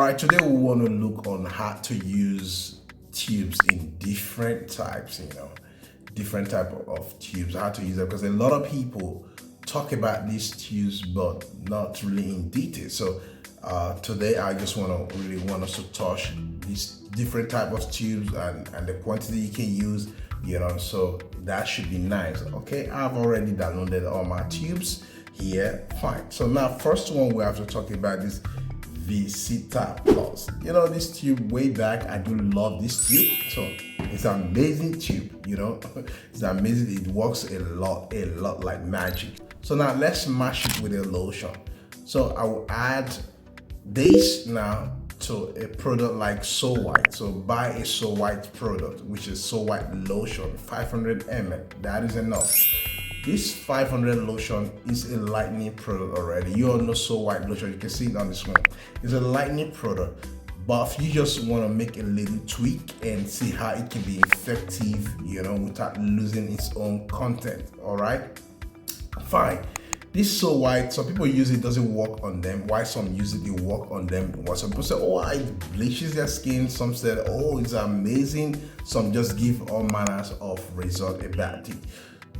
Alright, today we want to look on how to use tubes in different types, different type of tubes, how to use them, because a lot of people talk about these tubes but not really in detail. So today I just want us to touch these different type of tubes and the quantity you can use, so that should be nice. Okay, I've already downloaded all my tubes here. Fine. So now first one we have to talk about is Visita Plus. This tube way back, I do love this tube. So it's an amazing tube, it's amazing. It works a lot like magic. So now let's mash it with a lotion. So I will add this now to a product like So White. So buy a So White product, which is So White lotion, 500 ml. That is enough. This 500 lotion is a lightning product already. You all know So White lotion. You can see it on the screen. It's a lightning product. But if you just want to make a little tweak and see how it can be effective, without losing its own content, all right? Fine. This So White, some people use it, doesn't work on them. Why some use it, it work on them. What some people say, oh, it bleaches their skin. Some said, oh, it's amazing. Some just give all manners of result about it.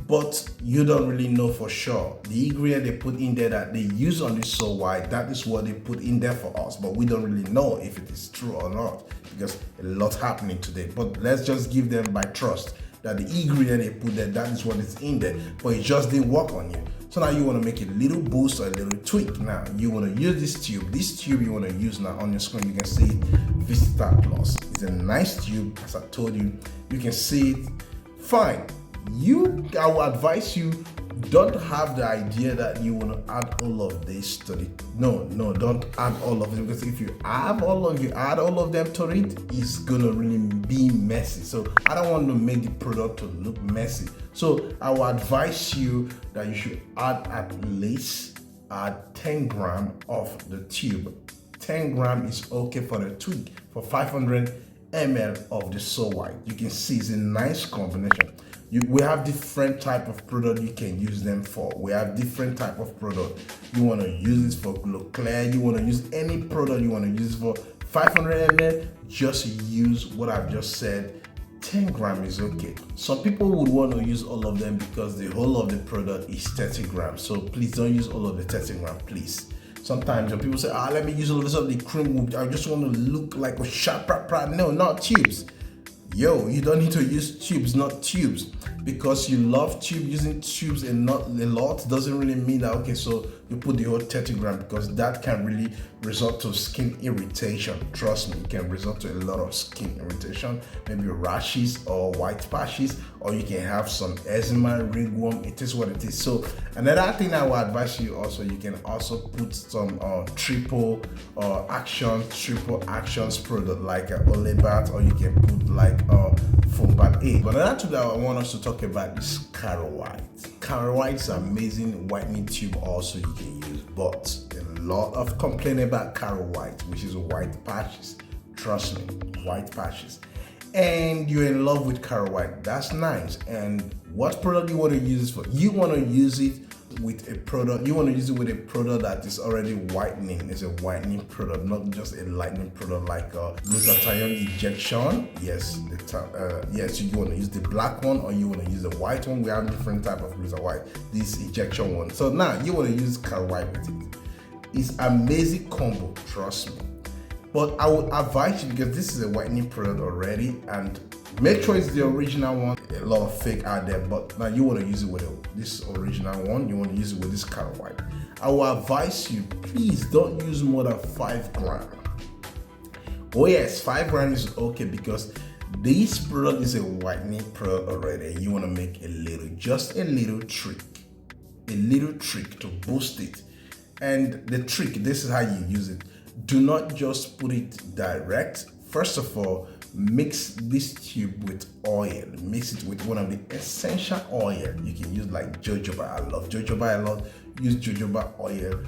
But you don't really know for sure. The ingredient they put in there that they use on this So White, that is what they put in there for us. But we don't really know if it is true or not, because a lot happening today. But let's just give them by trust that the ingredient they put there, that is what is in there. But it just didn't work on you. So now you want to make a little boost or a little tweak. Now you want to use this tube. This tube you want to use now on your screen. You can see it, Visita Plus. It's a nice tube, as I told you. You can see it. Fine. I will advise you, don't have the idea that you want to add all of this to it. No, don't add all of it, because if you add all of them to it, it's gonna really be messy. So I don't want to make the product to look messy. So I will advise you that you should add at least 10 grams of the tube. 10 grams is okay for the tweak for 500 ml of the So White. You can see it's a nice combination. We have different type of product you can use them for. We have different type of product. You want to use it for Glow Clear. You want to use any product you want to use for 500 ml. Just use what I've just said. 10 grams is okay. Some people would want to use all of them because the whole of the product is 30 grams. So please don't use all of the 30 grams, please. Sometimes when people say, let me use all this of the cream, I just want to look like a sharp. No, not tubes. Yo, you don't need to use tubes, not tubes. Because you love using tubes and not a lot doesn't really mean that, okay, so you put the whole 30 grams, because that can really result to skin irritation. Trust me, it can result to a lot of skin irritation, maybe rashes or white patches, or you can have some eczema, ringworm. It is what it is. So another thing I will advise you also, you can also put some triple actions product like Olebat, or you can put like Formulate 8. But another tool that I want us to talk about is Caro White. Caro White is an amazing whitening tube also you can use, but a lot of complaint about Caro White, which is white patches. Trust me, white patches. And you're in love with Caro White. That's nice. And what product you want to use it for? You want to use it with a product. You want to use it with a product that is already whitening. It's a whitening product, not just a lightening product like glutathione injection. Yes, yes, you want to use the black one or you want to use the white one. We have different type of glutathione white. This injection one. So now you want to use Caro White with it. It's amazing combo. Trust me. But I would advise you, because this is a whitening product already, and make sure it's the original one. A lot of fake out there, but now you want to use it with this original one. You want to use it with this Caro White. I will advise you, please don't use more than 5 grams. Oh yes, 5 grams is okay, because this product is a whitening product already. You want to make a little trick to boost it. And the trick, this is how you use it. Do not just put it direct. First of all, mix this tube with oil. Mix it with one of the essential oil. You can use like jojoba. I love jojoba a lot. Use jojoba oil.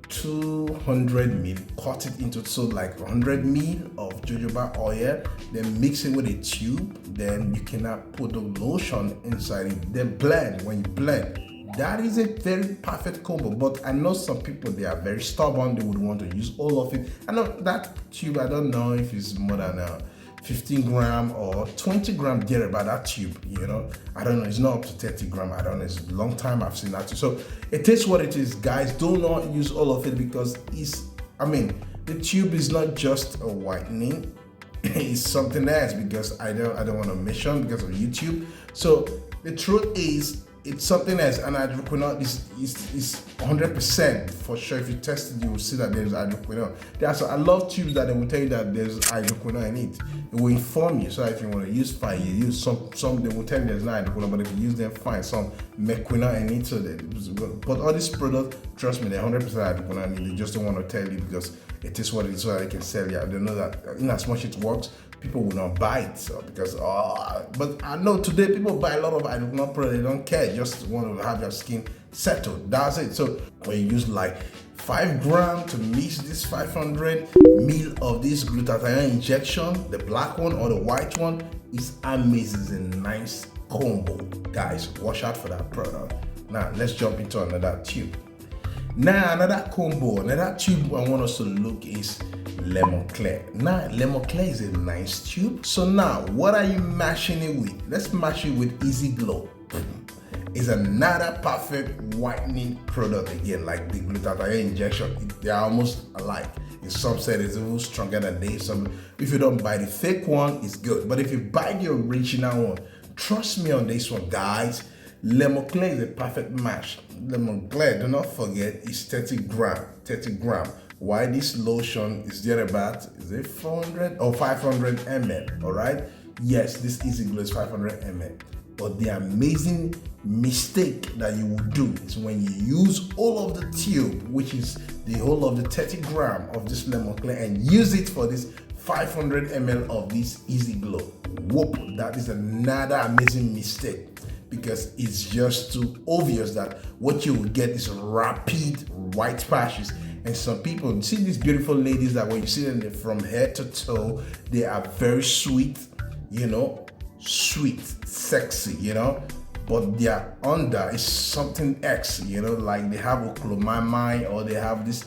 200 ml. Cut it into like 100 ml of jojoba oil. Then mix it with a tube. Then you cannot put the lotion inside it. Then blend. When you blend, That is a very perfect combo, but I know some people, they are very stubborn, they would want to use all of it. I know that tube, I don't know if it's more than 15 gram or 20 gram there about that tube, I don't know, it's not up to 30 gram, I don't know, it's a long time I've seen that too. So it is what it is, guys. Do not use all of it, because the tube is not just a whitening, it's something else, because I don't want to mention because of YouTube. So the truth is, it's something else, and hydroquinone is 100% for sure. If you test it, you will see that there's hydroquinone. I love tubes that they will tell you that there's hydroquinone in it. It will inform you, so that if you want to use fine, you use some they will tell you there's not hydroquinone, but if you use them fine, some mequinone in it. So but all these products, trust me, they're 100% hydroquinone in it. They just don't want to tell you because it is what it is, so that they can sell you. They know that in as much it works, people will not buy it. So but I know today people buy a lot of hydroquinone products. They don't care, just want to have your skin settled. That's it. So when you use like 5 grams to mix this 500 ml of this glutathione injection, the black one or the white one, is amazing. It's a nice combo, guys. Watch out for that product. Now let's jump into another tube. Now another combo, another tube I want us to look is Lemon Clear. Now Lemon Clear is a nice tube. So now what are you mashing it with? Let's mash it with Easy Glow. It's another perfect whitening product, again, like the glutathione injection. They are almost alike. In some said it's a little stronger than this. If you don't buy the fake one, it's good. But if you buy the original one, trust me on this one, guys. Lemon Clear is a perfect mash. Lemon Clear, do not forget, is 30 gram. 30 gram. Why this lotion is there about, is it 400 or 500 ml? All right. Yes, this Easy Glow is 500 ml. But the amazing mistake that you will do is when you use all of the tube, which is the whole of the 30 gram of this Lemon Clear, and use it for this 500 ml of this Easy Glow. Whoop, that is another amazing mistake, because it's just too obvious that what you will get is rapid white patches. And some people, see these beautiful ladies that when you see them from head to toe, they are very sweet, sweet, sexy, but their under is something X, like they have ochlomamine, or they have this,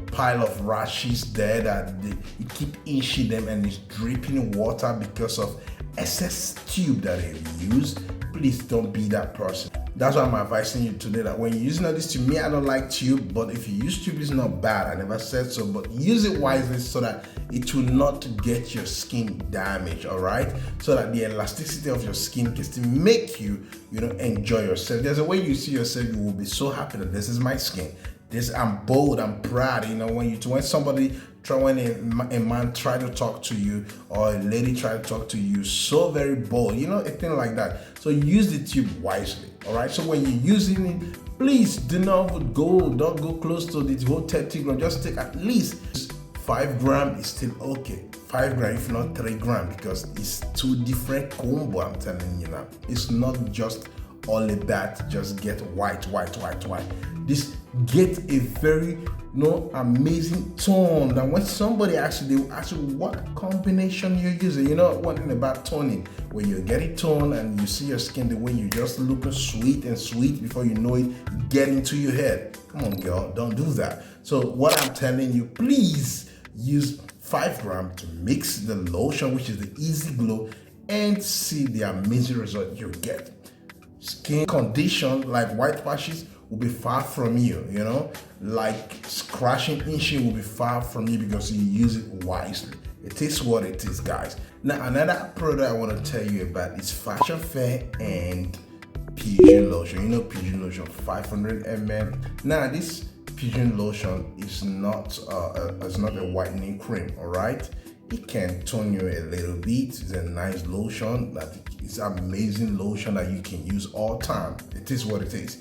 pile of rashes there that you keep inching them and it's dripping water because of excess tube that they've used. Please don't be that person. That's why I'm advising you today that when you're using all this tube, me, I don't like tube, but if you use tube, it's not bad. I never said so, but use it wisely so that it will not get your skin damaged, all right? So that the elasticity of your skin can still make you, enjoy yourself. There's a way you see yourself, you will be so happy that this is my skin. I'm bold, I'm proud. When somebody when a man try to talk to you, or a lady try to talk to you, so very bold, a thing like that. So use the tube wisely, all right? So when you're using it, please don't go close to the whole 30 gram. Just take at least 5 gram is still okay. 5 gram, if not 3 gram, because it's two different combo. I'm telling you now, it's not just all about just get white. This get a very amazing tone. That when somebody asks you, they will ask you what combination you're using. One thing about toning, when you get it toned and you see your skin the way you just looking sweet before you know it, get into your head. Come on, girl, don't do that. So what I'm telling you, please use 5 gram to mix the lotion, which is the Easy Glow, and see the amazing result you get. Skin condition like white patches will be far from you, like scratching, itching will be far from you, because you use it wisely. It is what it is, guys. Now another product I want to tell you about is Fashion Fair and Pigeon Lotion. Pigeon Lotion 500 ml. Now this Pigeon Lotion is not a whitening cream, all right? It can tone you a little bit. It's a nice lotion. It's amazing lotion that you can use all time. It is what it is.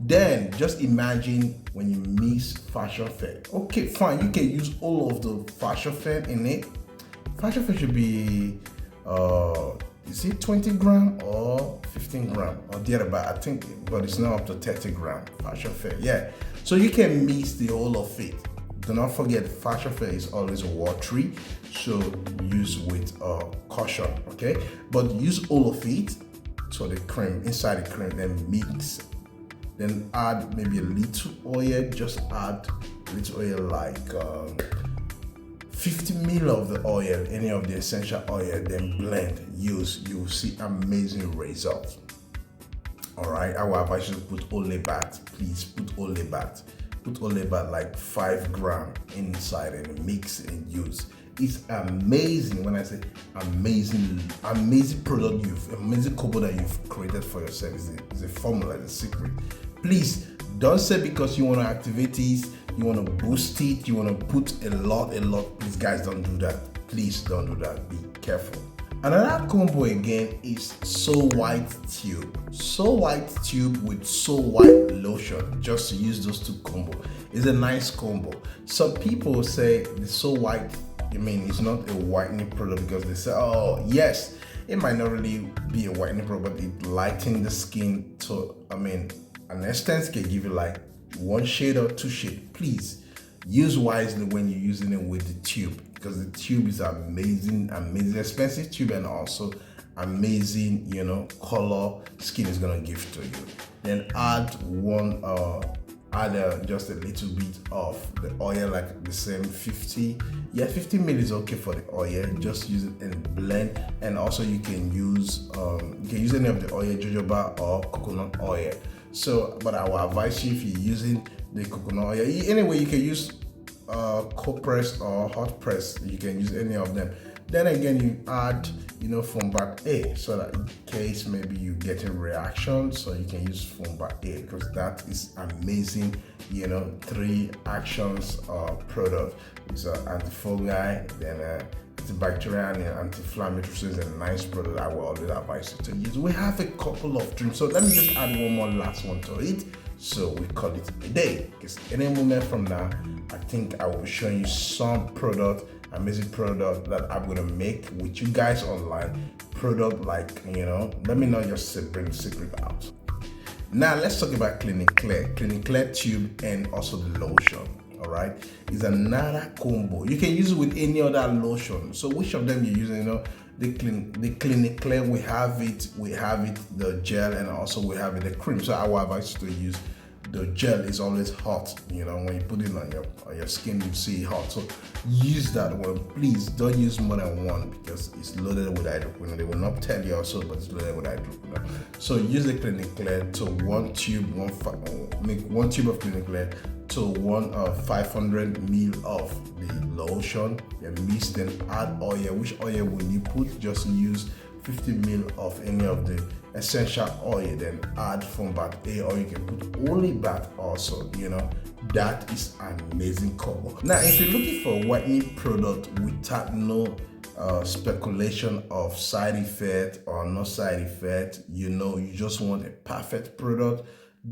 Then just imagine when you mix Fashion Fair. Okay, fine, you can use all of the Fashion Fair in it. Fashion Fair should be is it 20 gram or 15 gram or thereabout, I think, but it's not up to 30 gram. Fashion Fair, yeah. So you can mix the whole of it. Do not forget, Fashion Fair is always watery, so use with caution, okay? But use all of it, so the cream, inside the cream, then mix then add maybe a little oil. Just add a little oil, like 50 ml of the oil, any of the essential oil, then blend, use. You'll see amazing results. All right, I will advise you to put olebat. Please put olebat. Put olebat like 5 grams inside and mix and use. It's amazing. When I say amazing, amazing product, amazing combo that you've created for yourself. It's a formula, it's a secret. Please don't say because you want to activate it, you want to boost it, you want to put a lot. Please guys, don't do that. Please don't do that. Be careful. Another combo again is So White tube. So White tube with So White lotion. Just to use those two combo. It's a nice combo. Some people say the So White, it's not a whitening product, because they say, oh yes, it might not really be a whitening product, but it lightens the skin to, an extent can give you like 1 shade or 2 shades. Please use wisely when you're using it with the tube, because the tube is amazing, expensive tube, and also amazing, color skin is gonna give to you. Then add just a little bit of the oil, like the same 50 ml is okay for the oil. Just use it and blend. And also you can use any of the oil, jojoba or coconut oil. So, but I will advise you, if you're using the coconut oil, anyway, you can use cold press or hot press. You can use any of them. Then again, you add Formulate A, so that in case maybe you get a reaction, so you can use Formulate A, because that is amazing. 3 actions product. It's an antifungal, then antibacterial and anti-inflammatory. So it's a nice product I will always advise you to use. We have a couple of drinks, so let me just add one more last one to it. So we call it a day, because any moment from now, I think I will be showing you some product, amazing product that I'm gonna make with you guys online. Product like, let me not just bring the secret out. Now let's talk about Clinic Clear tube, and also the lotion. All right, it's another combo. You can use it with any other lotion. So which of them you're using? The Clinic Clear, we have it, the gel, and also we have it the cream. So I will advise you to use the gel. Is always hot. When you put it on your skin, you see it hot. So use that one. Please don't use more than one, because it's loaded with hydroquinone. They will not tell you also, but it's loaded with hydroquinone. So use the Clinic Clear to 1 tube, make 1 tube of Clinic Clear to 500 ml of the lotion. Then mix, then add oil. Which oil will you put? Just use 50 ml of any of the essential oil. Then add Formulate A, or you can put olebat also. That is an amazing combo. Now, if you're looking for a whitening product without no speculation of side effect or no side effect, you just want a perfect product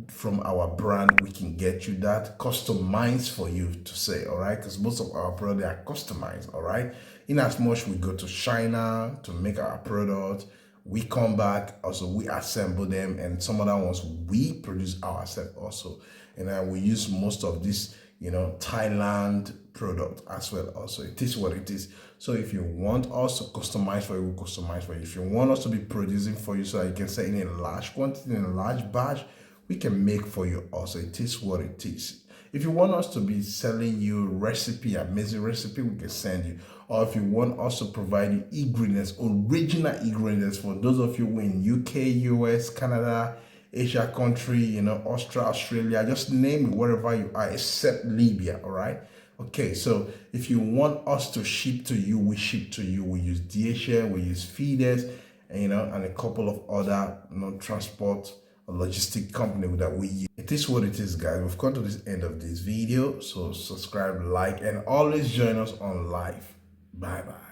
from our brand, we can get you that customized for you to say, all right? Because most of our products are customized, all right? In as much we go to China to make our product, we come back, also we assemble them, and some other ones we produce ourselves also. And then we use most of this, Thailand product as well also. It is what it is. So if you want us to customize for you, we'll customize for you. If you want us to be producing for you, so that you can say in a large quantity, in a large batch, we can make for you also. It is what it is. If you want us to be selling you amazing recipe, we can send you. Or if you want us to provide you ingredients, original ingredients, for those of you who in UK, US, Canada, Asia country, Australia, just name it, wherever you are, except Libya, all right? Okay, so if you want us to ship to you, we ship to you. We use DHL, we use feeders, and a couple of other transport logistic company that we use. It is what it is, guys. We've come to this end of this video, so subscribe, like, and always join us on live. Bye bye.